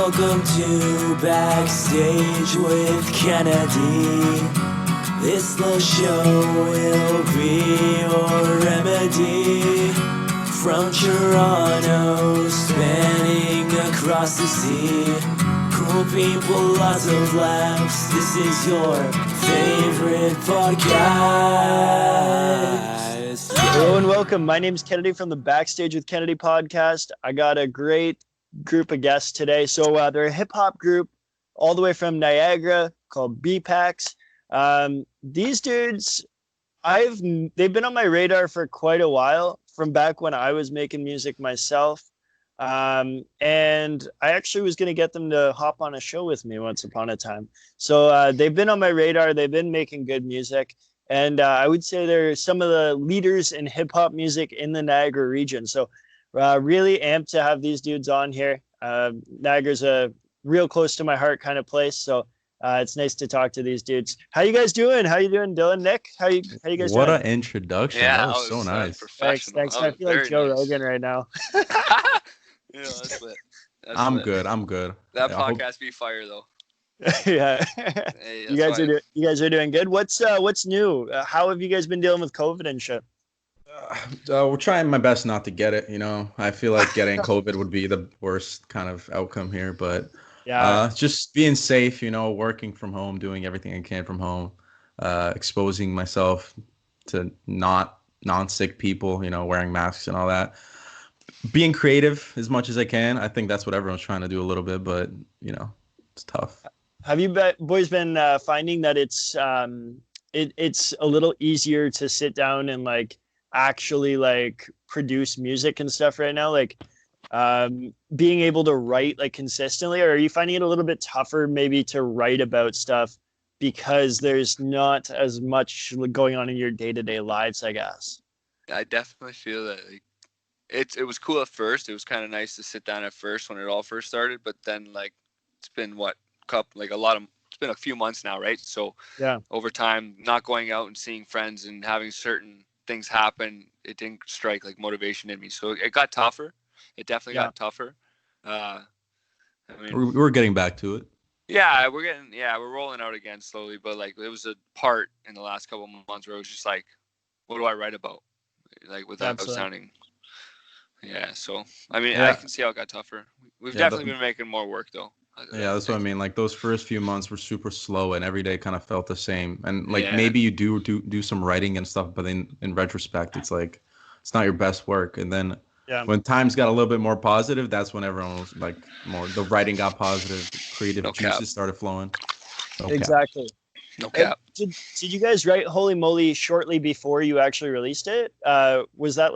Welcome to Backstage with Kennedy. This little show will be your remedy. From Toronto, spanning across the sea. Cool people, lots of laughs. This is your favorite podcast. Hello and welcome. My name is Kennedy from the Backstage with Kennedy podcast. I got a great group of guests today. So they're a hip hop group all the way from Niagara called BeePax. These dudes, they've been on my radar for quite a while, from back when I was making music myself. And I actually was going to get them to hop on a show with me once upon a time. So they've been on my radar. They've been making good music. And I would say they're some of the leaders in hip hop music in the Niagara region. So really amped to have these dudes on here. Niagara's a real close to my heart kind of place. So it's nice to talk to these dudes. How you guys doing? How you doing, Dylan? Nick? How you guys doing? What an introduction. Yeah, that was so nice. Thanks. I feel like Joe Rogan right now. Yeah, that's lit. I'm good. That podcast be fire though. Yeah. Hey, you guys are doing good. What's new? How have you guys been dealing with COVID and shit? We're trying my best not to get it. I feel like getting COVID would be the worst kind of outcome here, but just being safe, working from home, doing everything I can from home, exposing myself to non-sick people, wearing masks and all that. Being creative as much as I can. I think that's what everyone's trying to do a little bit, but it's tough. Have you boys been finding that it's a little easier to sit down and actually produce music and stuff right now? Being able to write consistently, or are you finding it a little bit tougher maybe to write about stuff because there's not as much going on in your day-to-day lives, I guess? I definitely feel that it was cool at first. It was kind of nice to sit down at first when it all first started, but then it's been it's been a few months now, right? So yeah, over time, not going out and seeing friends and having certain things happen, it didn't strike motivation in me. So it got tougher. It definitely got tougher. We're getting back to it. Yeah, we're rolling out again slowly, but it was a part in the last couple of months where it was just what do I write about? Without sounding. Yeah, so I can see how it got tougher. We've definitely been making more work though. Yeah, that's what I mean. Those first few months were super slow, and every day kind of felt the same. And maybe you do some writing and stuff, but in retrospect, it's it's not your best work. And then when times got a little bit more positive, that's when everyone was the writing got positive, creative juices started flowing. Exactly. No cap. Did you guys write Holy Moly shortly before you actually released it? Was that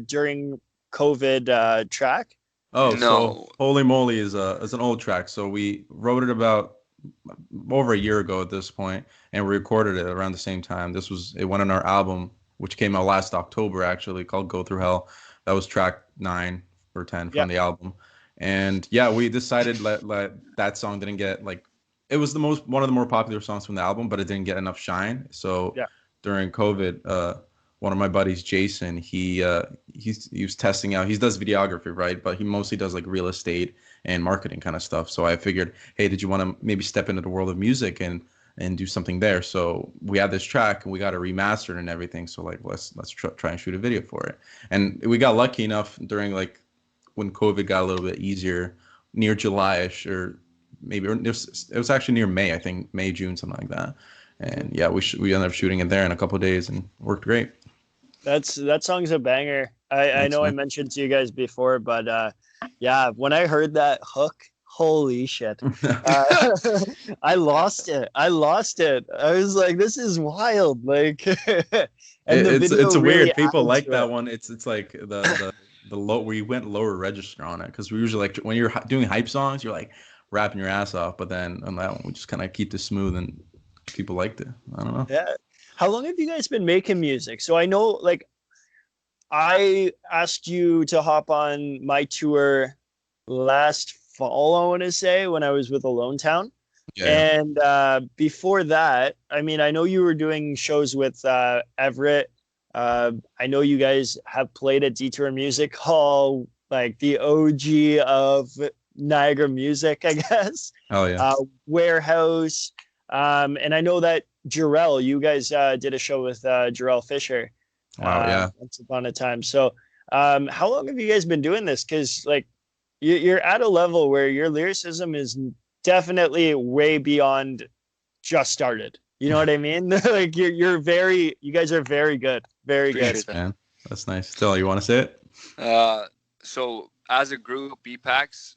during COVID track? Oh, no. So Holy Moly is an old track. So we wrote it about over a year ago at this point, and we recorded it around the same time. It went on our album, which came out last October, actually, called Go Through Hell. That was track 9 or 10 from the album. And we decided that song didn't get it was one of the more popular songs from the album, but it didn't get enough shine. So during COVID, one of my buddies, Jason, he was testing out. He does videography, right? But he mostly does real estate and marketing kind of stuff. So I figured, hey, did you want to maybe step into the world of music and do something there? So we had this track and we got it remastered and everything. So let's try and shoot a video for it. And we got lucky enough during when COVID got a little bit easier, near July-ish, or maybe it was actually near May, I think May, June, something like that. And we ended up shooting it there in a couple of days and worked great. That song's a banger. I know I mentioned to you guys before, but when I heard that hook, holy shit. I lost it. I was like, this is wild. It's weird. People like that one. It's the low, where you went lower register on it, because we usually when you're doing hype songs, you're rapping your ass off, but then on that one we just kind of keep it smooth and people liked it. I don't know. Yeah. How long have you guys been making music? So I know, I asked you to hop on my tour last fall, I want to say, when I was with Alone Town. Yeah. And before that, I know you were doing shows with Everett. I know you guys have played at Detour Music Hall, the OG of Niagara music, I guess. Oh yeah. Warehouse. And I know that Jarrell, you guys did a show with Jarrell Fisher Wow. Yeah. once upon a time. So how long have you guys been doing this? Because like you're at a level where your lyricism is definitely way beyond just started. You know what I mean? Like you guys are very good. Very good. Appreciate Man, that's nice. Still, you want to say it? So as a group, BeePax,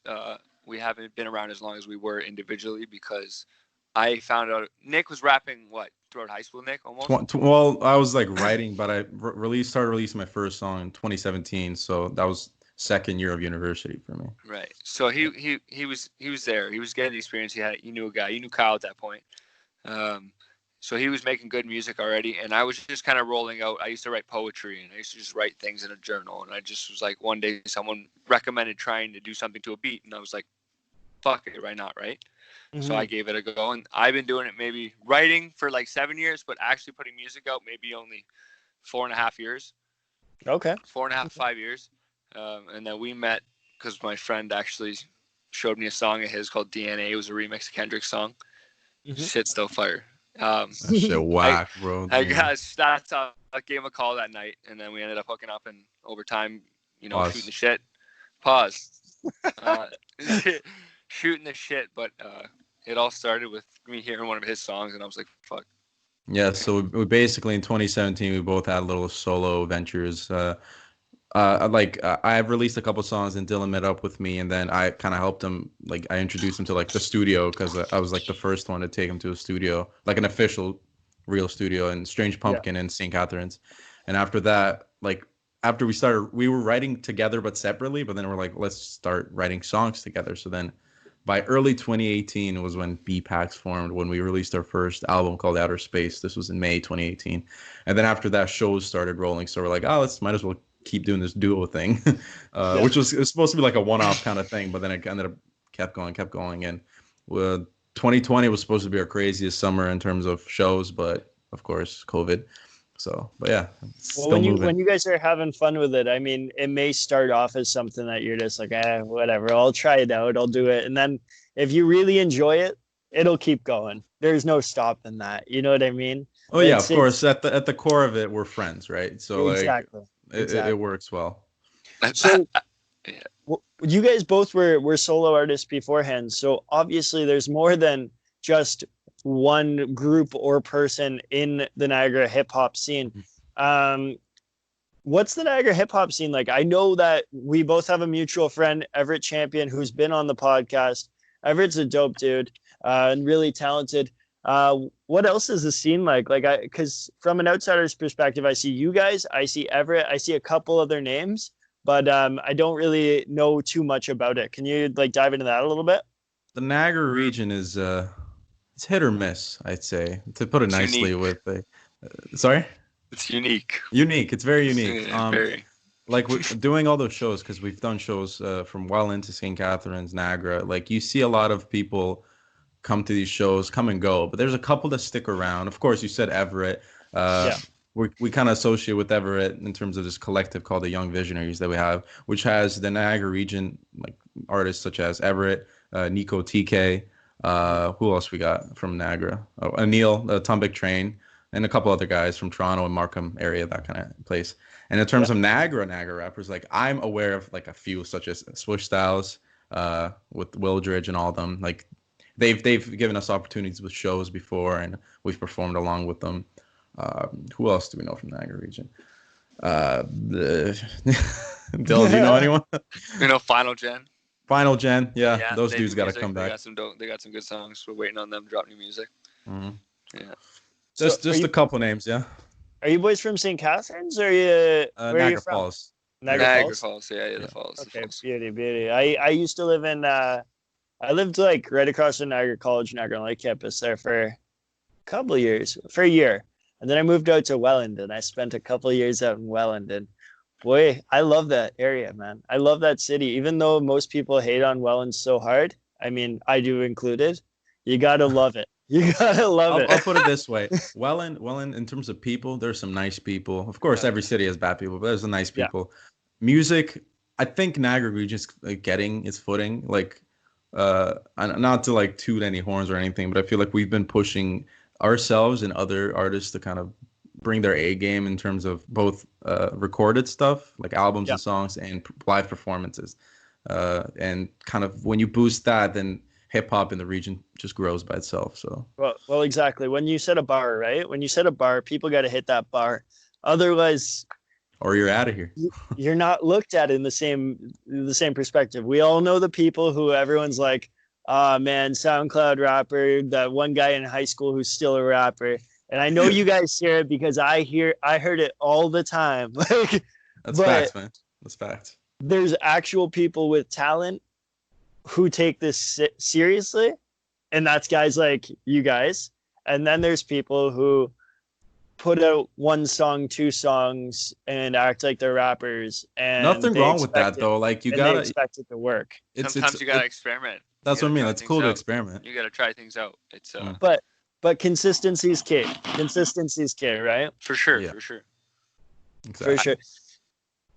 we haven't been around as long as we were individually because I found out Nick was rapping throughout high school. Nick almost. Well, I was like writing, but I started releasing my first song in 2017, so that was second year of university for me. Right. So he was there. He was getting the experience. He knew a guy. You knew Kyle at that point. So he was making good music already, and I was just kind of rolling out. I used to write poetry, and I used to just write things in a journal. And I just was like, one day someone recommended trying to do something to a beat, and I was like, fuck it, why not, right? Mm-hmm. So I gave it a go, and I've been doing it maybe writing for like 7 years, but actually putting music out maybe only 4.5 years. Okay. 4.5, 5 years. And then we met because my friend actually showed me a song of his called DNA. It was a remix of Kendrick's song. Mm-hmm. Shit's still fire. That shit whack, bro. I guess that's how I gave him a call that night, and then we ended up hooking up, and over time, shooting the shit. Pause. Shooting the shit, but it all started with me hearing one of his songs, and I was like, fuck. Yeah, so we basically in 2017 we both had little solo ventures. I've released a couple songs, and Dylan met up with me, and then I kind of helped him. Like I introduced him to like the studio because I was like the first one to take him to a studio, like an official, real studio in Strange Pumpkin in St. Catharines. And after that, like after we were writing together but separately. But then we're like, let's start writing songs together. So then, by early 2018 was when BeePax formed, when we released our first album called Outer Space. This was in May 2018, and then after that, shows started rolling. So we're like, might as well keep doing this duo thing, which was supposed to be like a one-off kind of thing, but then it ended up kept going, and 2020 was supposed to be our craziest summer in terms of shows, but of course COVID. So, but yeah, well, when you guys are having fun with it, I mean, it may start off as something that you're just like, whatever, I'll try it out, I'll do it, and then if you really enjoy it, it'll keep going. There's no stopping that. You know what I mean? Oh yeah, of course. At the core of it, we're friends, right? So exactly. It works well. So you guys both were solo artists beforehand. So obviously there's more than just one group or person in the Niagara hip hop scene. What's the Niagara hip hop scene like? I know that we both have a mutual friend, Everett Champion, who's been on the podcast. Everett's a dope dude and really talented. What else is the scene like? Because from an outsider's perspective, I see you guys, I see Everett, I see a couple other names, but I don't really know too much about it. Can you dive into that a little bit? The Niagara region is it's hit or miss, I'd say, to put it nicely. Sorry? It's unique. It's very unique. Very. Like we're doing all those shows, because we've done shows from Welland to St. Catharines, Niagara. Like you see a lot of people come to these shows, come and go, but there's a couple that stick around. Of course, you said Everett. We kind of associate with Everett in terms of this collective called the Young Visionaries that we have, which has the Niagara region, like artists such as Everett, Nico TK, who else we got from Niagara? Oh, Anil, the Tumbik Train, and a couple other guys from Toronto and Markham area, that kind of place. And in terms of Niagara rappers, like I'm aware of like a few, such as Swish Styles, with Wildridge and all of them. Like they've given us opportunities with shows before, and we've performed along with them. Who else do we know from the Niagara region? Dylan, do you know anyone? Final Gen. Final Gen, yeah, those dudes got to come back. They got some good songs. We're waiting on them to drop new music. Mm-hmm. Yeah. Just a couple names, yeah. Are you boys from St. Catharines, or are you Niagara Falls? Niagara Falls, yeah, the Falls. Okay, beauty. I used to live in I lived right across from Niagara College, Niagara Lake campus there for a couple of years, for a year. And then I moved out to Welland, and I spent a couple of years out in Welland. And boy, I love that area, man. I love that city. Even though most people hate on Welland so hard, I mean, I do included, you got to love it. You got to love it. I'll put it this way. Welland, in terms of people, there's some nice people. Of course, every city has bad people, but there's some nice people. Yeah. Music, I think Niagara region's getting its footing. Like, not to like toot any horns or anything, but I feel like we've been pushing ourselves and other artists to kind of bring their A game in terms of both recorded stuff like albums Yeah. and songs and live performances. And kind of when you boost that, then hip hop in the region just grows by itself. So Well, exactly. When you set a bar, right? When you set a bar, people got to hit that bar. Otherwise, or you're out of here. you're not looked at in the same perspective. We all know the people who everyone's like, ah, man, SoundCloud rapper, that one guy in high school who's still a rapper. And I know you guys hear it because I heard it all the time. Like, That's facts, man. That's facts. There's actual people with talent who take this seriously, and that's guys like you guys. And then there's people who put out one song, two songs, and act like they're rappers. And nothing wrong with that, though. Like you gotta expect it to work. Sometimes you gotta experiment. That's what I mean. It's cool to experiment. You gotta try things out. It's But consistency is key. Consistency is key, right? For sure. Yeah. For sure. Exactly. For sure.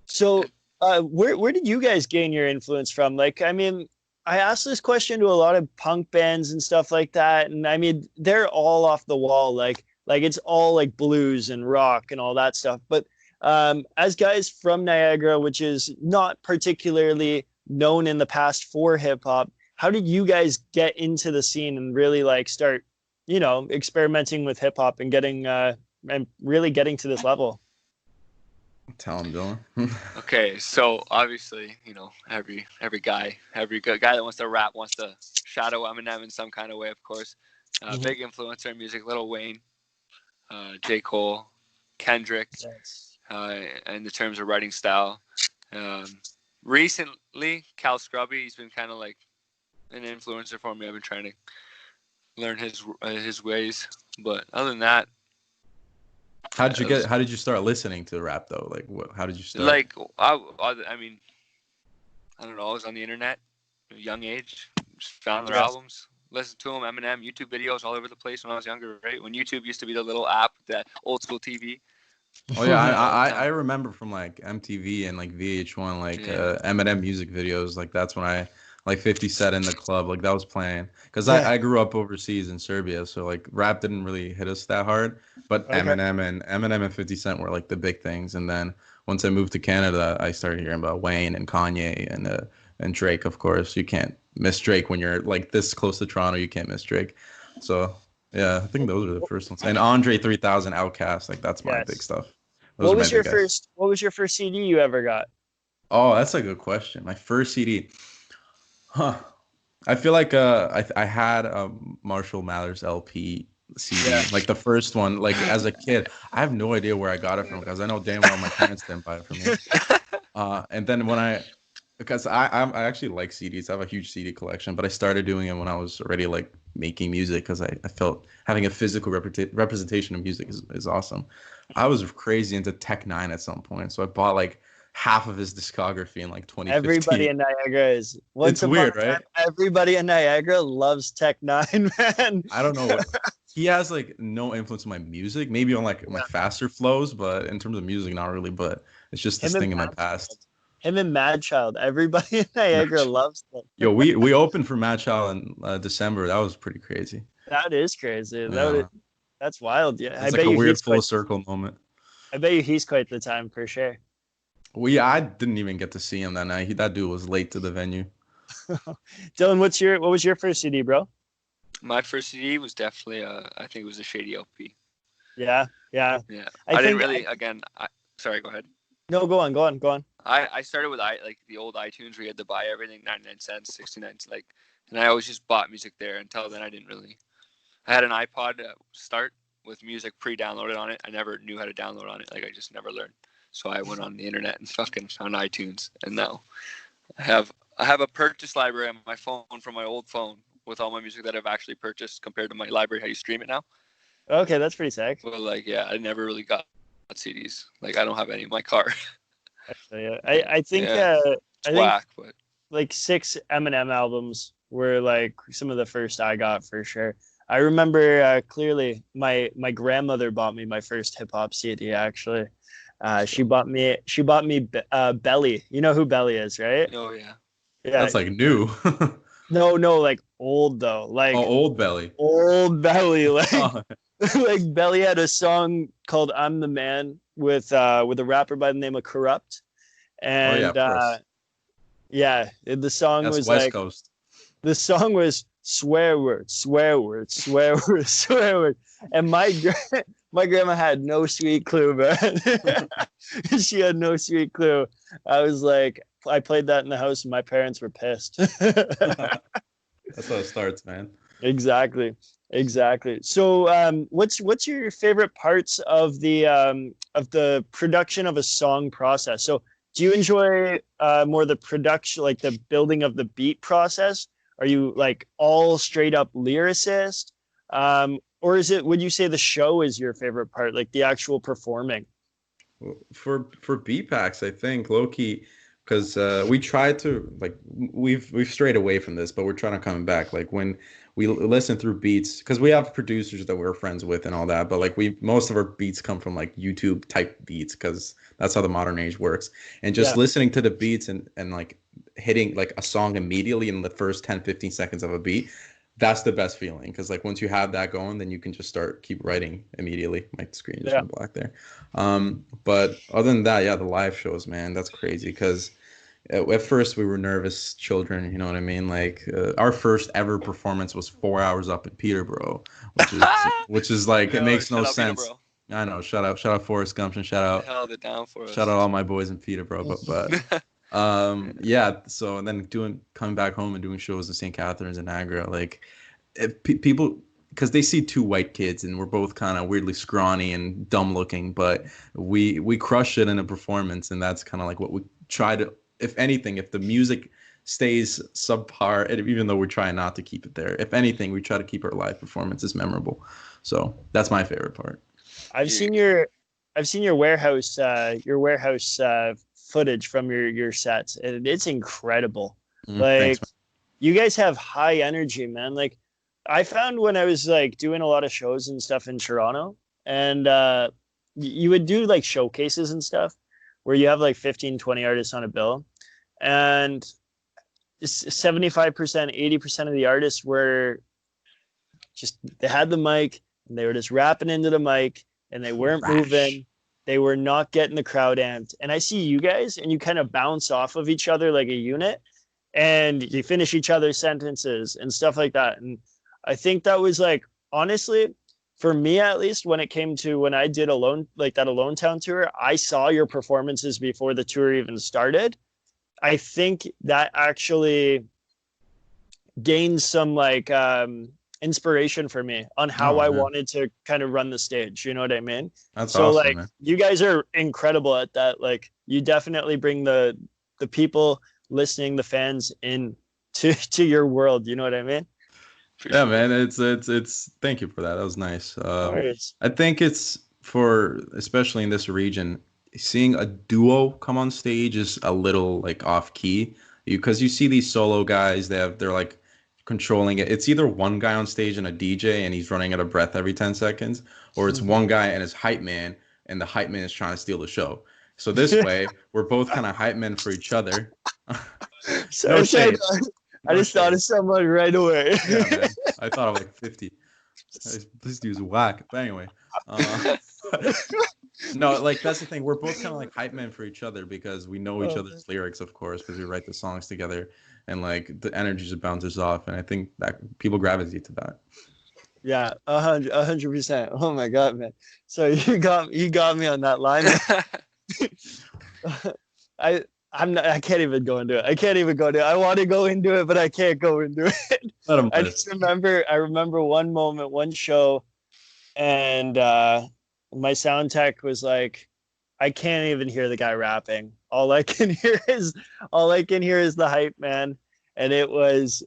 So, where did you guys gain your influence from? Like, I mean, I asked this question to a lot of punk bands and stuff like that, and I mean, they're all off the wall. Like it's all like blues and rock and all that stuff. But as guys from Niagara, which is not particularly known in the past for hip hop, how did you guys get into the scene and really like start, experimenting with hip hop and getting and really getting to this level? Tell him, Dylan. Okay, so obviously, every guy that wants to rap wants to shadow Eminem in some kind of way, of course. Big influencer in music, Lil Wayne, J. Cole, Kendrick, Yes. in the terms of writing style. Recently, Cal Scrubby, he's been kind of like an influencer for me. I've been trying to learn his ways, but other than that, How did you start listening to rap though? Like how did you start? like I mean, I don't know. I was on the internet at a young age, just found their albums, listened to them, Eminem, YouTube videos all over the place when I was younger, right? When YouTube used to be the little app, that old school TV. Oh yeah, I remember from like MTV and like VH1, like Eminem music videos. Like that's when I like 50 Cent in the club, like that was playing. Because I grew up overseas in Serbia, so like rap didn't really hit us that hard. But Eminem and 50 Cent were like the big things. And then once I moved to Canada, I started hearing about Wayne and Kanye and Drake, of course. You can't miss Drake when you're like this close to Toronto. You can't miss Drake. So yeah, I think those are the first ones. And Andre 3000, Outkast, like that's my big stuff. What was your first CD you ever got? Oh, that's a good question. My first CD. Huh. I feel like I had a Marshall Mathers LP CD, like the first one. Like as a kid, I have no idea where I got it from because I know damn well my parents didn't buy it for me. And then because I actually like CDs, I have a huge CD collection, but I started doing it when I was already like making music because I felt having a physical representation of music is awesome. I was crazy into Tech Nine at some point, so I bought like half of his discography in like 2015. Everybody in Niagara is. It's weird, right? Everybody in Niagara loves Tech Nine, man. I don't know. He has like no influence on my music, maybe on like my faster flows, but in terms of music, not really. But it's just this thing in my past. Him and Mad Child. Everybody in Niagara loves them. Yo, we opened for Mad Child in December. That was pretty crazy. That is crazy. Yeah. That's wild. Yeah, it's like a weird full circle moment. I bet you he's quite the time for sure. I didn't even get to see him that night. That dude was late to the venue. Dylan, what was your first CD, bro? My first CD was definitely I think it was a Shady LP. Yeah. I didn't really. Sorry, go ahead. No, go on. I started with like the old iTunes where you had to buy everything 99 cents, 69 cents, like, and I always just bought music there. Until then, I didn't really. I had an iPod start with music pre-downloaded on it. I never knew how to download on it. Like I just never learned. So I went on the internet and fucking found iTunes, and now I have a purchase library on my phone from my old phone with all my music that I've actually purchased compared to my library how you stream it now. Okay, that's pretty sick. But like, yeah, I never really got CDs. Like I don't have any in my car. Actually, I think whack, but like 6 Eminem albums were like some of the first I got for sure. I remember clearly my grandmother bought me my first hip hop CD actually. She bought me Belly. You know who Belly is, right? Oh yeah. That's like new. No, like old though, like Oh, Old Belly. old Belly, like Oh, like Belly had a song called "I'm the Man" with a rapper by the name of Corrupt, oh yeah, and of course. yeah, the song That's was West like Coast. the song was swear word, swear word, swear word, swear word, and my grandma had no sweet clue, man. She had no sweet clue. I was like, I played that in the house, and my parents were pissed. That's how it starts, man. Exactly. Exactly. So, what's your favorite parts of the production of a song process? So, do you enjoy more the production, like the building of the beat process? Are you like all straight up lyricist, or is it? Would you say the show is your favorite part, like the actual performing? For BeePax, I think low key, because we tried to like we've strayed away from this, but we're trying to come back. Like when we listen through beats, because we have producers that we're friends with and all that, but like we most of our beats come from like YouTube type beats, because that's how the modern age works. And just Yeah. listening to the beats and like hitting like a song immediately in the first 10-15 seconds of a beat, that's the best feeling, because like once you have that going, then you can just keep writing immediately. My screen just Yeah. went black there. But other than that, yeah, the live shows, man, that's crazy, because at first we were nervous children, you know what I mean? Like our first ever performance was 4 hours up in Peterborough, which is like, it Yo, makes no shout out sense. Peterborough. I know. Shout out Forrest Gump, and They held it down for shout us. out all my boys in Peterborough. But yeah. So and then coming back home and doing shows in St. Catharines and Niagara, like if people, because they see two white kids and we're both kind of weirdly scrawny and dumb looking, but we crush it in a performance, and that's kind of like what we try to. If anything, if the music stays subpar, even though we're trying not to keep it there, if anything, we try to keep our live performances memorable. So that's my favorite part. I've You- seen your your warehouse footage from your sets, and it's incredible. Thanks, Like man. you guys have high energy, man. Like I found when I was like doing a lot of shows and stuff in Toronto, and you would do like showcases and stuff where you have like 15, 20 artists on a bill, and 75%, 80% of the artists were just they had the mic and they were just rapping into the mic and they weren't moving. They were not getting the crowd amped. And I see you guys and you kind of bounce off of each other like a unit and you finish each other's sentences and stuff like that. And I think that was like, honestly, for me at least, when it came to when I did Alone, like that Alone Town tour, I saw your performances before the tour even started. I think that actually gained some like inspiration for me on how Oh I man, wanted to kind of run the stage. You know what I mean? that's So awesome, like man. you guys are incredible at that. Like you definitely bring the people listening, the fans in to your world. You know what I mean? Yeah, man. It's. Thank you for that. That was nice. No worries. I think it's for, especially in this region, seeing a duo come on stage is a little like off key. Because you see these solo guys, they're like controlling it. It's either one guy on stage and a DJ and he's running out of breath every 10 seconds, or it's one guy and his hype man and the hype man is trying to steal the show. So this way, we're both kind of hype men for each other. No shade. I No just thought shade. of someone right away. Yeah, man. I thought of like 50. This dude's whack. But anyway, no, like that's the thing. We're both kind of like hype men for each other because we know each other's lyrics, of course, because we write the songs together, and like the energy just bounces off. And I think that people gravitate to that. Yeah, 100%. Oh my God, man. So you got me on that line. I I can't even go into it. I can't even go into it. I want to go into it, but I can't go into it. Let him I live. just I remember one moment, one show, and my sound tech was like, I can't even hear the guy rapping. All I can hear is the hype man. And it was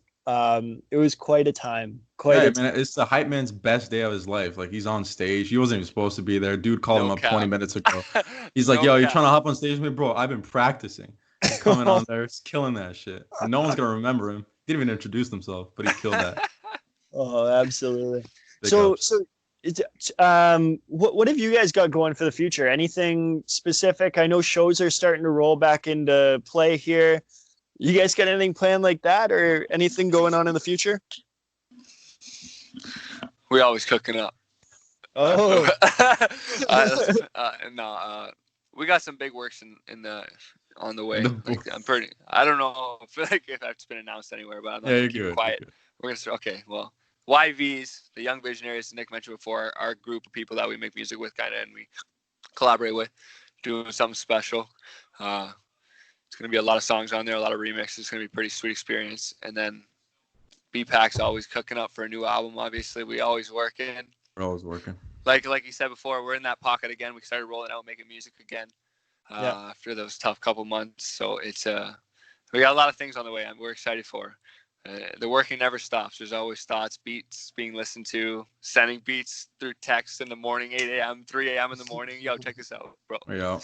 quite a time. Yeah, man, it's the hype man's best day of his life. Like he's on stage. He wasn't even supposed to be there. Dude called him up 20 minutes ago. He's like, "Yo, you trying to hop on stage with me, bro? I've been practicing." He's coming on there, he's killing that shit. And no one's gonna remember him. He didn't even introduce himself, but he killed that. Oh, absolutely. Big So ups. it's what have you guys got going for the future? Anything specific? I know shows are starting to roll back into play here. You guys got anything planned like that, or anything going on in the future? We always cooking up. Oh, No, we got some big works in the on the way. The- I don't know if that's been announced anywhere, but I'm not Yeah, gonna you're keep it good. quiet. You're good. We're gonna start. Okay, well, YVs, the Young Visionaries, Nick mentioned before, our group of people that we make music with, kind of, and we collaborate with, doing something special. It's gonna be a lot of songs on there, a lot of remixes. It's gonna be a pretty sweet experience. And then BeePax always cooking up for a new album. Obviously, we always working. We're always working. Like you said before, we're in that pocket again. We started rolling out, making music again after those tough couple months. So it's we got a lot of things on the way. We're excited for. The working never stops. There's always thoughts, beats being listened to, sending beats through text in the morning, 8 a.m., 3 a.m. in the morning. Yo, check this out, bro. Yeah.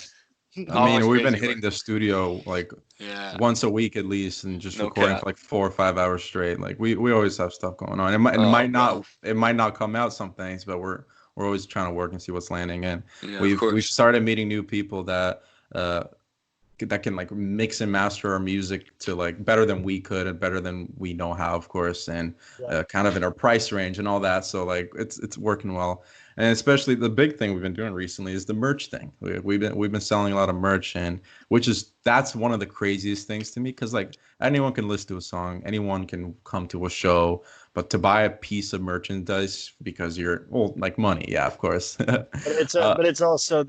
I Always mean, we've been crazy hitting work. the studio like Yeah. once a week at least, and just No recording cap. for like 4 or 5 hours straight. Like we always have stuff going on. It Oh, might bro. not come out some things, but we're always trying to work and see what's landing. And Yeah, of we've course. started meeting new people that can like mix and master our music to like better than we could and better than we know how, of course, and kind of in our price range and all that. So like it's working well. And especially the big thing we've been doing recently is the merch thing. We've been selling a lot of merch, and that's one of the craziest things to me, because like anyone can listen to a song, anyone can come to a show, but to buy a piece of merchandise because you're like money, yeah, of course. but it's also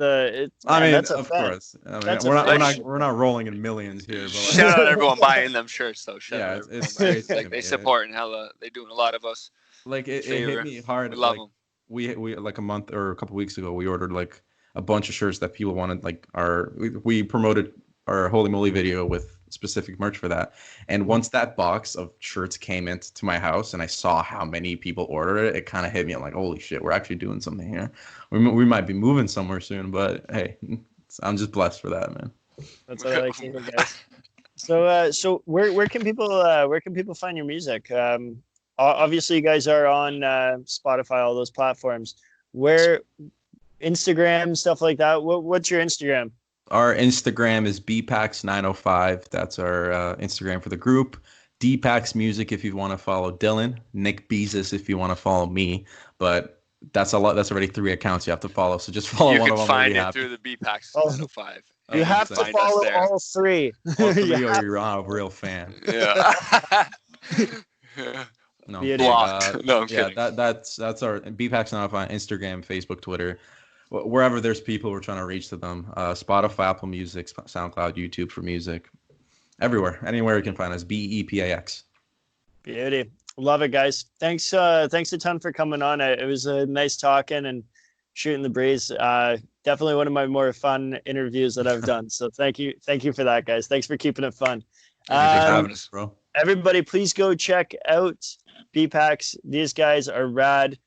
I mean, that's a of fan. course. I mean, That's a we're not rolling in millions here, but like, Shout out everyone buying them shirts, though. Shout out everyone it's buying. crazy to Like, me. they support, and hella they doing a lot of us. Like it favor. hit me hard. We love Like them. we like a month or a couple weeks ago, we ordered like a bunch of shirts that people wanted. Like we promoted our Holy Moly video with specific merch for that. And once that box of shirts came into my house and I saw how many people ordered it, it kind of hit me. I'm like, holy shit, we're actually doing something here. We might be moving somewhere soon, but hey, I'm just blessed for that, man. That's what I like to hear, guys. So where can people find your music? Obviously you guys are on Spotify, all those platforms. Where Instagram, stuff like that. What's your Instagram? Our Instagram is BeePax905. That's our Instagram for the group. DPax Music if you want to follow Dylan. Nick Beezus if you want to follow me. But that's a lot. That's already 3 accounts you have to follow. So just follow one of them. You can find it happy. through the BeePax Oh. 905. You have to follow all three. All three, or you're a real fan. Yeah. No, Blocked. No, I'm kidding. That's our BeePax905 on Instagram, Facebook, Twitter. Wherever there's people, we're trying to reach to them. Spotify, Apple Music, SoundCloud, YouTube for music. Everywhere. Anywhere you can find us. BeePax. Beauty. Love it, guys. Thanks a ton for coming on. It was a nice talking and shooting the breeze. Definitely one of my more fun interviews that I've done. So thank you for that, guys. Thanks for keeping it fun. Thanks for having us, bro. Everybody, please go check out BeePax. These guys are rad.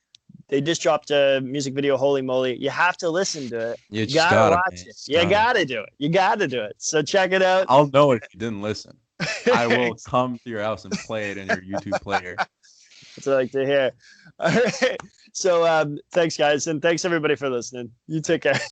They just dropped a music video, Holy Moly. You have to listen to it. You gotta watch it. You gotta do it. You gotta do it. So check it out. I'll know it if you didn't listen. I will come to your house and play it in your YouTube player. That's what I like to hear. All right. So thanks, guys. And thanks, everybody, for listening. You take care.